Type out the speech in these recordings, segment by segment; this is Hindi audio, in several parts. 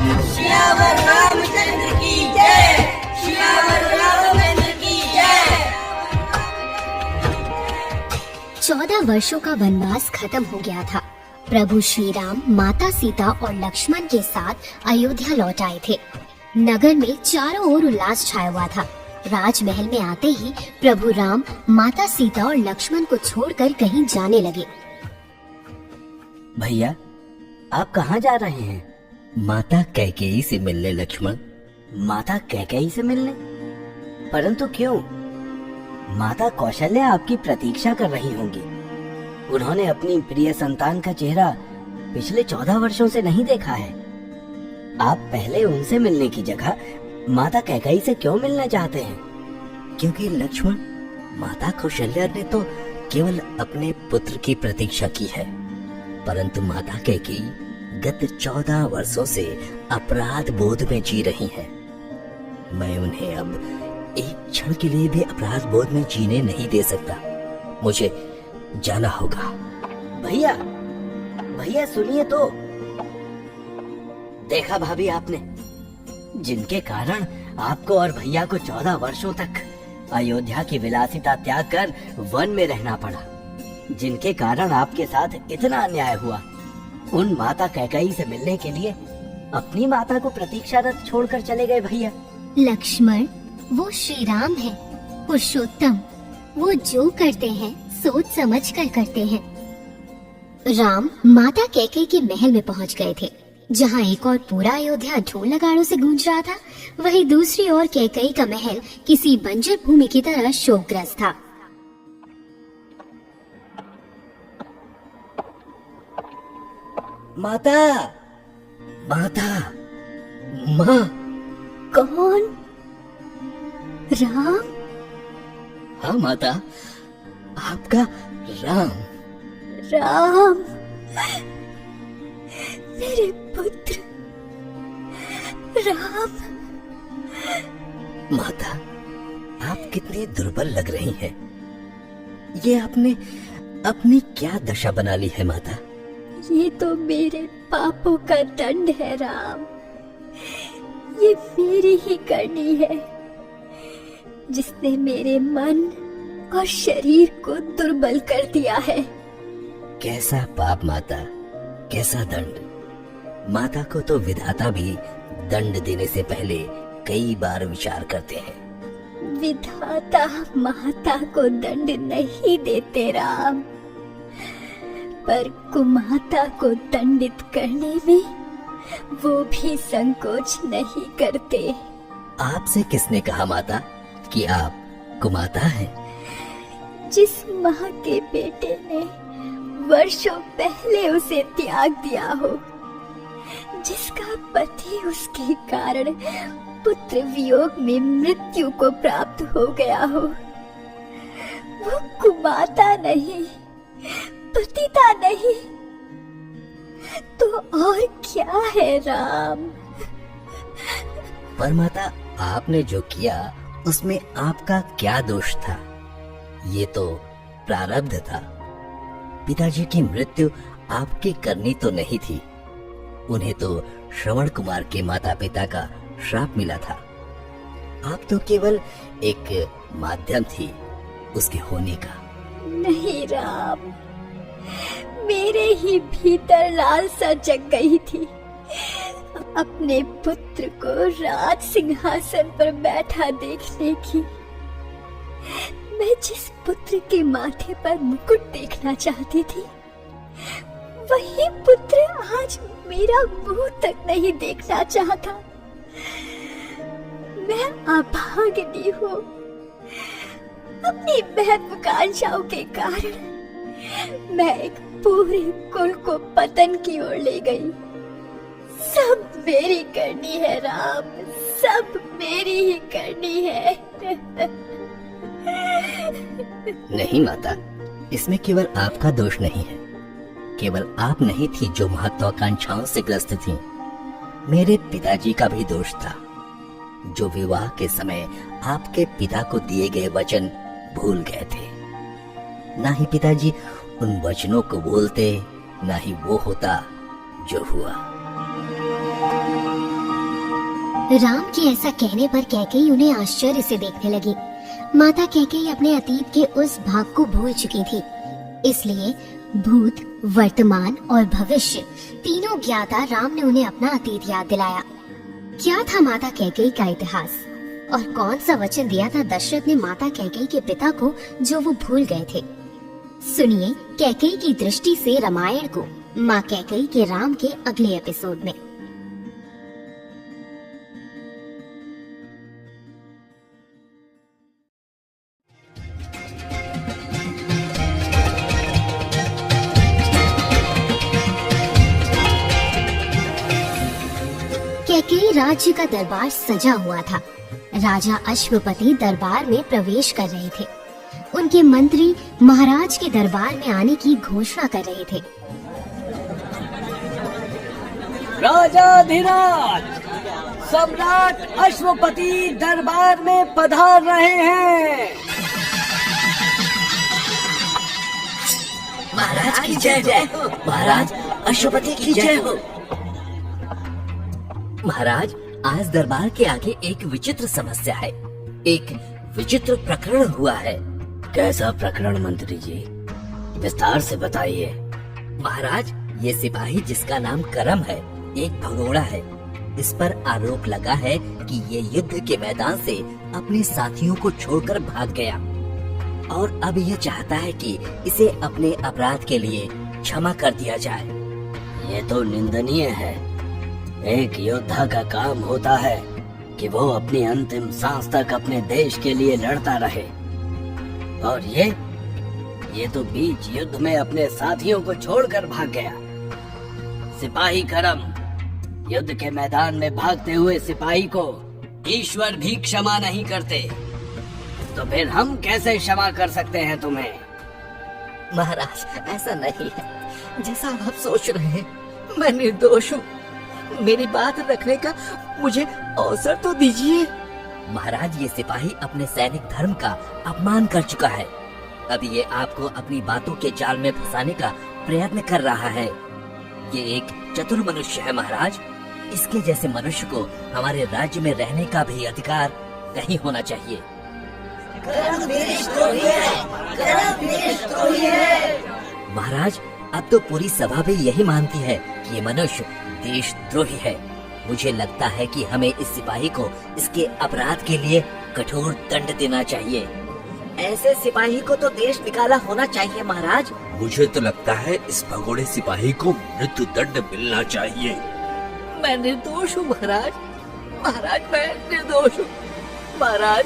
सियावर रामचंद्र की जय। सियावर रामचंद्र की जय। 14 वर्षों का वनवास खत्म हो गया था। प्रभु श्री राम माता सीता और लक्ष्मण के साथ अयोध्या लौट आए थे। नगर में चारों ओर उल्लास छाया हुआ था। राजमहल में आते ही प्रभु राम माता सीता और लक्ष्मण को छोड़कर कहीं जाने लगे। भैया, आप कहाँ जा रहे हैं? माता कैकेयी से मिलने लक्ष्मण। माता कैकेयी से मिलने? परंतु क्यों? माता कौशल्या आपकी प्रतीक्षा कर रही होंगी। उन्होंने अपनी प्रिय संतान का चेहरा पिछले 14 वर्षों से नहीं देखा है। आप पहले उनसे मिलने की जगह माता कैकेयी से क्यों मिलना चाहते हैं? क्योंकि लक्ष्मण, माता कौशल्या ने तो केवल अपने पुत्र की प्रतीक्षा की है, परंतु माता कैकेयी गत 14 वर्षों से अपराध बोध में जी रही हैं। मैं उन्हें अब एक क्षण के लिए भी अपराध बोध में जीने नहीं दे सकता। मुझे जाना होगा। भैया, भैया सुनिए तो। देखा भाभी आपने, जिनके कारण आपको और भैया को 14 वर्षों तक अयोध्या की विलासिता त्याग कर वन में रहना पड़ा, जिनके कारण आपके साथ इतना अन्याय हुआ, उन माता कैकेयी से मिलने के लिए अपनी माता को प्रतीक्षारत छोड़कर चले गए भैया। लक्ष्मण, वो श्री राम है, पुरुषोत्तम। वो जो करते हैं सोच समझ कर करते हैं। राम माता कैकेयी के महल में पहुंच गए थे, जहां एक और पूरा अयोध्या ढोल नगाड़ों से गूंज रहा था, वहीं दूसरी ओर कैकेयी का महल किसी बंजर भूमि की तरह शोकग्रस्त था। माता, माता, माँ। कौन? राम? हाँ माता, आपका राम। राम, मेरे पुत्र राम। माता, आप कितनी दुर्बल लग रही हैं। ये आपने अपनी क्या दशा बना ली है माता? ये तो मेरे पापों का दंड है राम। ये मेरी ही करनी है, जिसने मेरे मन और शरीर को दुर्बल कर दिया है। कैसा पाप माता, कैसा दंड। माता को तो विधाता भी दंड देने से पहले कई बार विचार करते हैं। विधाता माता को दंड नहीं देते राम, पर कुमाता को दंडित करने में वो भी संकोच नहीं करते। आपसे किसने कहा माता कि आप कुमाता हैं? जिस माँ के बेटे ने वर्षों पहले उसे त्याग दिया हो, जिसका पति उसके कारण पुत्र वियोग में मृत्यु को प्राप्त हो गया हो, वो कुमाता नहीं, पतिता नहीं, तो और क्या है राम? पर माता, आपने जो किया उसमें आपका क्या दोष था? ये तो प्रारब्ध था। पिताजी की मृत्यु आपकी करनी तो नहीं थी, उन्हें तो श्रवण कुमार के माता पिता का श्राप मिला था। आप तो केवल एक माध्यम थी उसके होने का। नहीं राम, मेरे ही भीतर लालसा जग गई थी अपने पुत्र को राज सिंहासन पर बैठा देखने की। मैं जिस पुत्र के माथे पर मुकुट देखना चाहती थी, वही पुत्र आज मेरा मुंह तक नहीं देखना चाहता। मैं अभागिनी हूँ। अपनी महत्वाकांक्षाओं के कारण मैं एक पूरे कुल को पतन की ओर ले गई। सब मेरी करनी है राम, सब मेरी ही करनी है। नहीं माता, इसमें केवल आपका दोष नहीं है। केवल आप नहीं थी जो महत्वाकांक्षाओं से ग्रस्त थी। मेरे पिताजी का भी दोष था, जो विवाह के समय आपके पिता को दिए गए वचन भूल गए थे। ना ही पिताजी उन वचनों को बोलते, ना ही वो होता जो हुआ। राम के ऐसा कहने पर कैकेयी उन्हें आश्चर्य से देखने लगी। माता कैकेयी अपने अतीत के उस भाग को भूल चुकी थी, इसलिए भूत, वर्तमान और भविष्य तीनों ज्ञाता राम ने उन्हें अपना अतीत याद दिलाया। क्या था माता कैकेयी का इतिहास और कौन सा वचन दिया था दशरथ ने माता कैकेयी के पिता को जो वो भूल गए थे? सुनिए कैकेयी की दृष्टि से रामायण को माँ कैकेयी के राम के अगले एपिसोड में। कैकेयी राज्य का दरबार सजा हुआ था। राजा अश्वपति दरबार में प्रवेश कर रहे थे। उनके मंत्री महाराज के दरबार में आने की घोषणा कर रहे थे। राजाधिराज सम्राट अश्वपति दरबार में पधार रहे हैं। महाराज की जय हो। महाराज अश्वपति की जय हो। महाराज, आज दरबार के आगे एक विचित्र समस्या है। एक विचित्र प्रकरण हुआ है। कैसा प्रकरण मंत्री जी? विस्तार से बताइए। महाराज, ये सिपाही जिसका नाम करम है एक भगोड़ा है। इस पर आरोप लगा है कि ये युद्ध के मैदान से अपने साथियों को छोड़कर भाग गया और अब ये चाहता है कि इसे अपने अपराध के लिए क्षमा कर दिया जाए। ये तो निंदनीय है। एक योद्धा का काम होता है कि वो अपनी अंतिम सांस तक अपने देश के लिए लड़ता रहे, और ये तो बीच युद्ध में अपने साथियों को छोड़कर भाग गया। सिपाही करम, युद्ध के मैदान में भागते हुए सिपाही को ईश्वर भी क्षमा नहीं करते, तो फिर हम कैसे क्षमा कर सकते हैं तुम्हें? महाराज, ऐसा नहीं है जैसा आप सोच रहे हैं। मैं निर्दोष हूँ। मेरी बात रखने का मुझे अवसर तो दीजिए। महाराज, ये सिपाही अपने सैनिक धर्म का अपमान कर चुका है। अब ये आपको अपनी बातों के जाल में फंसाने का प्रयत्न कर रहा है। ये एक चतुर मनुष्य है महाराज। इसके जैसे मनुष्य को हमारे राज्य में रहने का भी अधिकार नहीं होना चाहिए। महाराज, अब तो पूरी सभा भी यही मानती है कि ये मनुष्य देशद्रोही है। मुझे लगता है कि हमें इस सिपाही को इसके अपराध के लिए कठोर दंड देना चाहिए। ऐसे सिपाही को तो देश निकाला होना चाहिए महाराज। मुझे तो लगता है इस भगोड़े सिपाही को मृत्यु दंड मिलना चाहिए। मैं निर्दोष हूँ महाराज। महाराज, मैं निर्दोष हूँ। महाराज,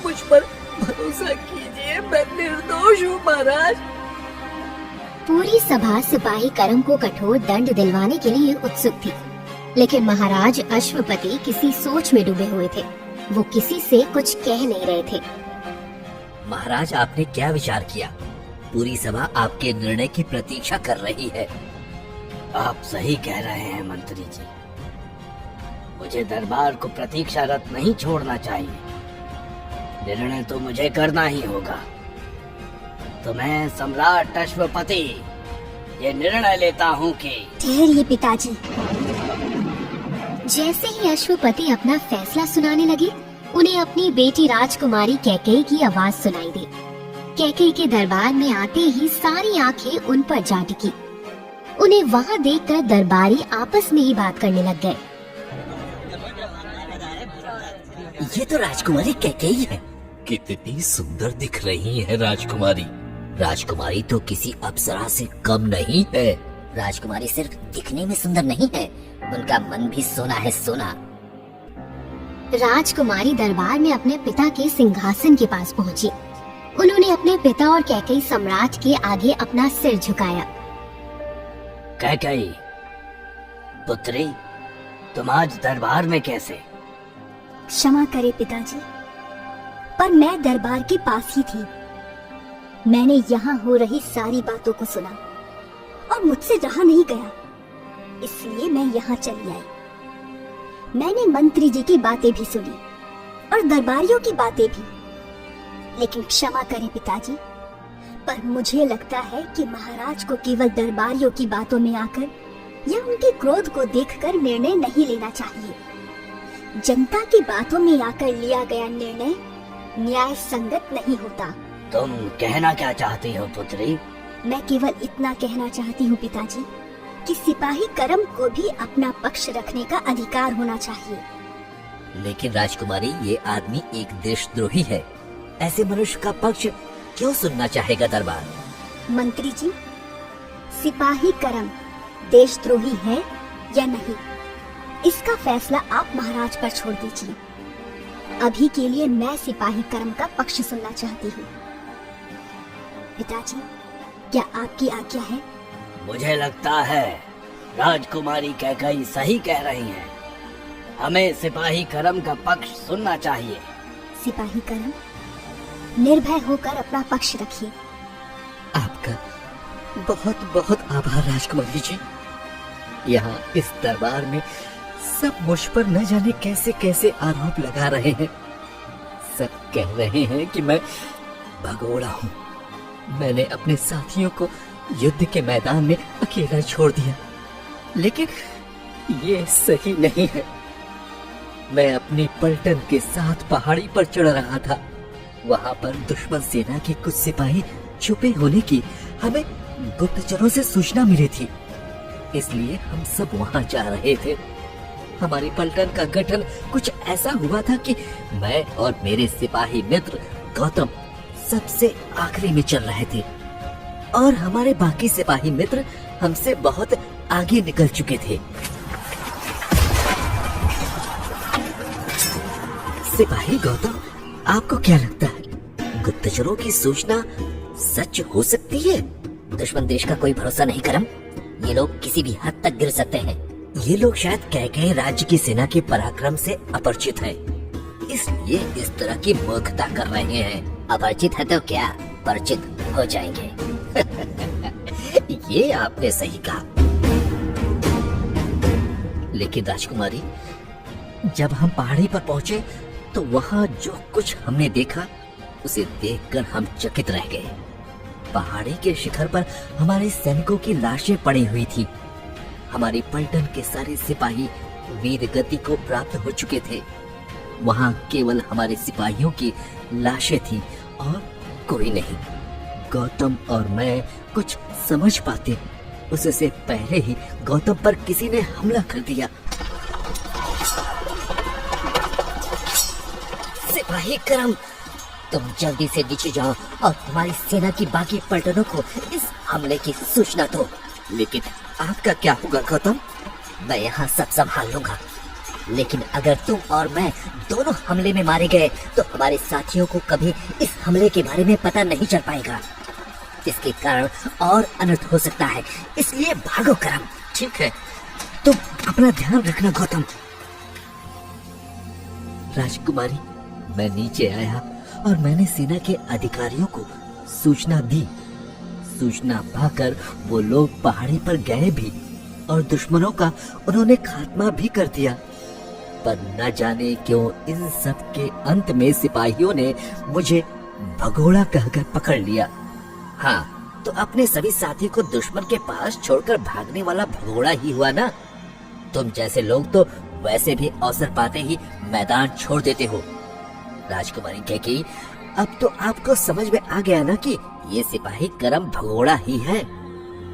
मुझ पर भरोसा कीजिए, मैं निर्दोष हूँ महाराज। पूरी सभा सिपाही करम को कठोर दंड दिलवाने के लिए उत्सुक थी, लेकिन महाराज अश्वपति किसी सोच में डूबे हुए थे। वो किसी से कुछ कह नहीं रहे थे। महाराज, आपने क्या विचार किया? पूरी सभा आपके निर्णय की प्रतीक्षा कर रही है। आप सही कह रहे हैं मंत्री जी। मुझे दरबार को प्रतीक्षारत नहीं छोड़ना चाहिए। निर्णय तो मुझे करना ही होगा। तो मैं सम्राट अश्वपति ये निर्णय लेता हूँ कि ठहरिए पिताजी। जैसे ही अश्वपति अपना फैसला सुनाने लगे, उन्हें अपनी बेटी राजकुमारी कैकेयी की आवाज सुनाई दी। कैकेयी के दरबार में आते ही सारी आंखें उन पर जा टिकी। उन्हें वहाँ देखकर दरबारी आपस में ही बात करने लग गए। ये तो राजकुमारी कैकेयी है। कितनी सुंदर दिख रही है राजकुमारी। राजकुमारी तो किसी अप्सरा से कम नहीं है। राजकुमारी सिर्फ दिखने में सुंदर नहीं है, उनका मन भी सोना है, सोना। राजकुमारी दरबार में अपने पिता के सिंहासन के पास पहुंची। उन्होंने अपने पिता और कैकेयी सम्राट के आगे अपना सिर झुकाया। कैकेयी पुत्री, तुम आज दरबार में कैसे? क्षमा करे पिताजी, पर मैं दरबार के पास ही थी। मैंने यहाँ हो रही सारी बातों को सुना और मुझसे रहा नहीं गया, इसलिए मैं यहाँ चली आई। मैंने मंत्री जी की बातें भी सुनी और दरबारियों की बातें भी, लेकिन क्षमा करें पिताजी, पर मुझे लगता है कि महाराज को केवल दरबारियों की बातों में आकर या उनके क्रोध को देखकर निर्णय नहीं लेना चाहिए। जनता की बातों में आकर लिया गया निर्णय न्याय संगत नहीं होता। तुम कहना क्या चाहती हो पुत्री? मैं केवल इतना कहना चाहती हूँ पिताजी कि सिपाही करम को भी अपना पक्ष रखने का अधिकार होना चाहिए। लेकिन राजकुमारी, ये आदमी एक देशद्रोही है। ऐसे मनुष्य का पक्ष क्यों सुनना चाहेगा दरबार? मंत्री जी, सिपाही करम देशद्रोही है या नहीं, इसका फैसला आप महाराज पर छोड़ दीजिए। अभी के लिए मैं सिपाही करम का पक्ष सुनना चाहती हूँ। पिताजी, क्या आपकी आज्ञा है? मुझे लगता है राजकुमारी कैकेयी सही कह रही हैं। हमें सिपाही करम का पक्ष सुनना चाहिए। सिपाही करम, निर्भय होकर अपना पक्ष रखिए। आपका बहुत बहुत आभार राजकुमारी जी। यहाँ इस दरबार में सब मुझ पर न जाने कैसे कैसे आरोप लगा रहे हैं। सब कह रहे हैं कि मैं भगोड़ा हूँ। मैंने अपने साथियों को युद्ध के मैदान में अकेला छोड़ दिया, लेकिन ये सही नहीं है। मैं अपनी पलटन के साथ पहाड़ी पर चढ़ रहा था। वहां पर दुश्मन सेना के कुछ सिपाही छुपे होने की हमें गुप्तचरों से सूचना मिली थी, इसलिए हम सब वहां जा रहे थे। हमारी पलटन का गठन कुछ ऐसा हुआ था कि मैं और मेरे सिपाही मित्र गौतम सबसे आखिरी में चल रहे थे और हमारे बाकी सिपाही मित्र हमसे बहुत आगे निकल चुके थे। सिपाही गौतम, आपको क्या लगता है गुप्तचरों की सूचना सच हो सकती है? दुश्मन देश का कोई भरोसा नहीं करम। ये लोग किसी भी हद तक गिर सकते हैं। ये लोग शायद कैकेयी राज्य की सेना के पराक्रम से अपरिचित हैं, इसलिए इस तरह की मूर्खता कर रहे हैं। अपरिचित है तो क्या, परिचित हो जाएंगे। ये आपने सही कहा। लेकिन राजकुमारी, जब हम पहाड़ी पर पहुंचे तो वहां जो कुछ हमने देखा उसे देखकर हम चकित रह गए। पहाड़ी के शिखर पर हमारे सैनिकों की लाशें पड़ी हुई थी। हमारी पलटन के सारे सिपाही वीर गति को प्राप्त हो चुके थे। वहां केवल हमारे सिपाहियों की लाशें थी और कोई नहीं। गौतम और मैं कुछ समझ पाते उससे पहले ही गौतम पर किसी ने हमला कर दिया। सिपाही करम, तुम जल्दी से नीचे जाओ और तुम्हारी सेना की बाकी पलटनों को इस हमले की सूचना दो। लेकिन आपका क्या होगा गौतम? मैं यहाँ सब संभाल लूंगा, लेकिन अगर तुम और मैं दोनों हमले में मारे गए तो हमारे साथियों को कभी इस हमले के बारे में पता नहीं चल पाएगा। इसके कारण और अनर्थ हो सकता है, इसलिए भागो करम। ठीक है, तुम अपना ध्यान रखना गौतम। राजकुमारी, मैं नीचे आया और मैंने सेना के अधिकारियों को सूचना दी। सूचना पाकर वो लोग पहाड़ी पर गए भी और दुश्मनों का उन्होंने खात्मा भी कर दिया। पर न जाने क्यों इन सब के अंत में सिपाहियों ने मुझे भगोड़ा कहकर पकड़ लिया। हाँ, तो अपने सभी साथी को दुश्मन के पास छोड़कर भागने वाला भगोड़ा ही हुआ ना। तुम जैसे लोग तो वैसे भी अवसर पाते ही मैदान छोड़ देते हो। राजकुमारी कैकेयी, अब तो आपको समझ में आ गया ना कि ये सिपाही करम भगोड़ा ही है।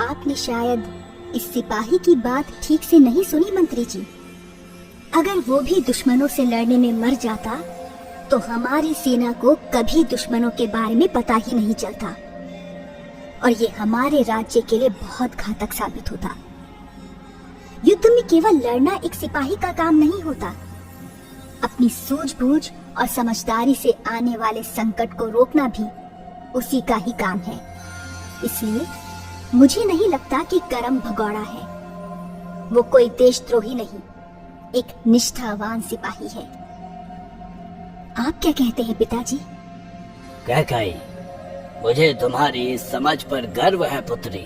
आपने शायद इस सिपाही की बात ठीक से नहीं सुनी मंत्री जी। अगर वो भी दुश्मनों से लड़ने में मर जाता तो हमारी सेना को कभी दुश्मनों के बारे में पता ही नहीं चलता और ये हमारे राज्य के लिए बहुत घातक साबित होता। युद्ध में केवल लड़ना एक सिपाही का काम नहीं होता। अपनी सूझबूझ और समझदारी से आने वाले संकट को रोकना भी उसी का ही काम है। इसलिए मुझे नहीं लगता कि करम भगोड़ा है। वो कोई देशद्रोही नहीं, एक निष्ठावान सिपाही है। आप क्या कहते हैं पिताजी? कैकेयी, मुझे तुम्हारी इस समझ पर गर्व है पुत्री।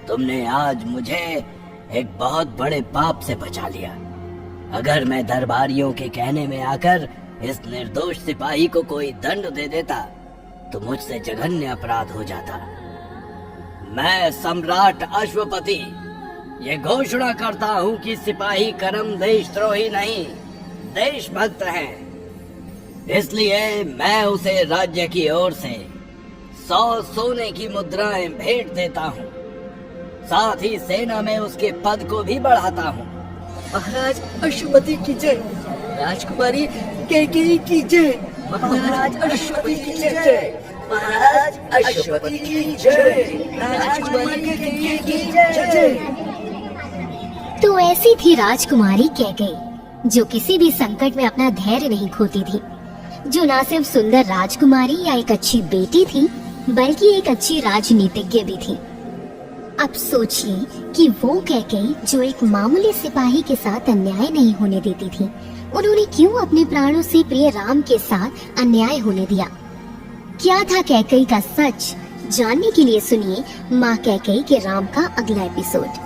तुमने आज मुझे एक बहुत बड़े पाप से बचा लिया। अगर मैं दरबारियों के कहने में आकर इस निर्दोष सिपाही को कोई दंड दे देता तो मुझसे जघन्य अपराध हो जाता। मैं सम्राट अश्वपति ये घोषणा करता हूँ कि सिपाही करम देशद्रोही नहीं देशभक्त है, इसलिए मैं उसे राज्य की ओर से 100 सोने की मुद्राएं भेंट देता हूँ। साथ ही सेना में उसके पद को भी बढ़ाता हूँ। महाराज अश्वपति की जय, राजकुमारी कैकेयी की जय, महाराज अश्वपति की जय, महाराज अश्वपति की जय, राजकुमारी कैकेयी की जय। तो ऐसी थी राजकुमारी कैकेयी, जो किसी भी संकट में अपना धैर्य नहीं खोती थी, जो ना सिर्फ सुंदर राजकुमारी या एक अच्छी बेटी थी, बल्कि एक अच्छी राजनीतिज्ञ भी थी। अब सोचिए कि वो कैकेयी जो एक मामूली सिपाही के साथ अन्याय नहीं होने देती थी, उन्होंने क्यों अपने प्राणों से प्रिय राम के साथ अन्याय होने दिया? क्या था कैकेयी का सच? जानने के लिए सुनिए माँ कैकेयी के राम का अगला एपिसोड।